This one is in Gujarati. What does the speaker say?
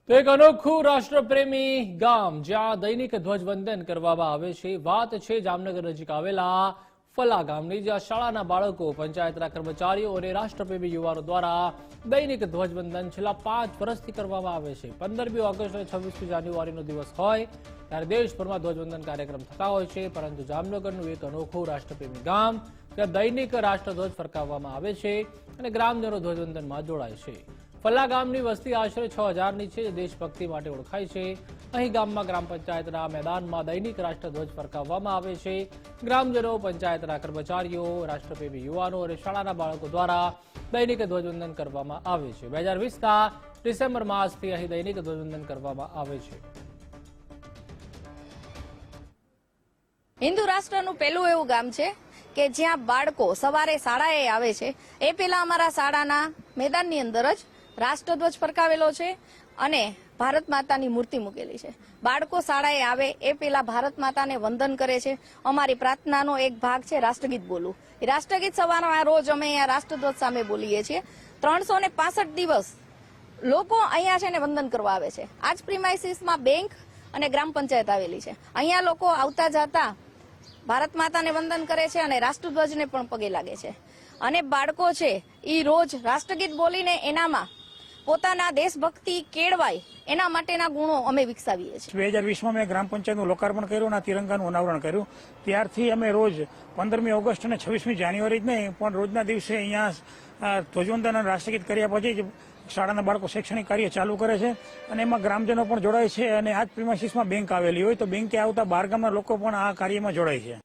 તો એક અનોખું રાષ્ટ્રપ્રેમી ગામ જ્યાં દૈનિક ધ્વજવંદન કરવામાં આવે છે। વાત છે જામનગર નજીક આવેલા ફલા ગામની, જ્યાં શાળાના બાળકો, પંચાયતના કર્મચારીઓ અને રાષ્ટ્રપ્રેમી યુવાનો દ્વારા દૈનિક ધ્વજવંદન છેલ્લા 5 વર્ષથી કરવામાં આવે છે। 15મી ઓગસ્ટ અને 26મી જાન્યુઆરીનો દિવસ હોય ત્યારે દેશભરમાં ધ્વજવંદન કાર્યક્રમ થતા હોય છે, પરંતુ જામનગરનું એક અનોખું રાષ્ટ્રપ્રેમી ગામ જ્યાં દૈનિક રાષ્ટ્રધ્વજ ફરકાવવામાં આવે છે અને ગ્રામજનો ધ્વજવંદનમાં જોડાય છે। ફલા ગામની વસ્તી આશરે 6000ની છે, જે દેશભક્તિ માટે ઓળખાય છે। અહીં ગામમાં ગ્રામ પંચાયતના મેદાનમાં દૈનિક રાષ્ટ્રધ્વજ ફરકાવવામાં આવે છે। ગ્રામજનો, પંચાયતના કર્મચારીઓ, રાષ્ટ્રપ્રેમી યુવાનો અને શાળાના બાળકો દ્વારા દૈનિક ધ્વજવંદન કરવામાં આવે છે। 2020ના ડિસેમ્બર માસથી અહીં દૈનિક ધ્વજવંદન કરવામાં આવે છે। હિન્દુ રાષ્ટ્રનું પહેલું એવું ગામ છે કે જ્યાં બાળકો સવારે શાળાએ આવે છે એ પહેલા અમારા શાળાના મેદાનની અંદર જ રાષ્ટ્રધ્વજ ફરકાવેલો છે અને ભારત માતાની મૂર્તિ મૂકેલી છે। બાળકો શાળાએ આવે એ પહેલા ભારત માતાને વંદન કરે છે। અમારી પ્રાર્થનાનો એક ભાગ છે રાષ્ટ્રગીત બોલવું। એ રાષ્ટ્રગીત સવારના રોજ અમે અહીંયા રાષ્ટ્રધ્વજ સામે બોલીએ છીએ। 365 દિવસ લોકો અહીંયા છે ને વંદન કરવા આવે છે। આજ પ્રિમાઇસીસમાં બેંક અને ગ્રામ પંચાયત આવેલી છે। અહીંયા લોકો આવતા જતા ભારત માતાને વંદન કરે છે અને રાષ્ટ્રધ્વજને પણ પગે લાગે છે અને બાળકો છે એ રોજ રાષ્ટ્રગીત બોલીને એનામાં પોતાના દેશભક્તિ કેળવાય એના માટેના ગુણો અમે વિકસાવીએ છીએ। 2020માં મેં ગ્રામ પંચાયતનું લોકાર્પણ કર્યું અને તિરંગાનું અનાવરણ કર્યું। ત્યારથી અમે રોજ 15મી ઓગસ્ટ અને 26મી જાન્યુઆરી જ નહીં પણ રોજના દિવસે અહીંયા ધ્વજવંદન અને રાષ્ટ્રગીત કર્યા પછી જ શાળાના બાળકો શૈક્ષણિક કાર્ય ચાલુ કરે છે અને એમાં ગ્રામજનો પણ જોડાય છે અને આ જ પ્રિમાઇસીસમાં બેંક આવેલી હોય તો બેંકે આવતા બહાર ગામના લોકો પણ આ કાર્યમાં જોડાય છે।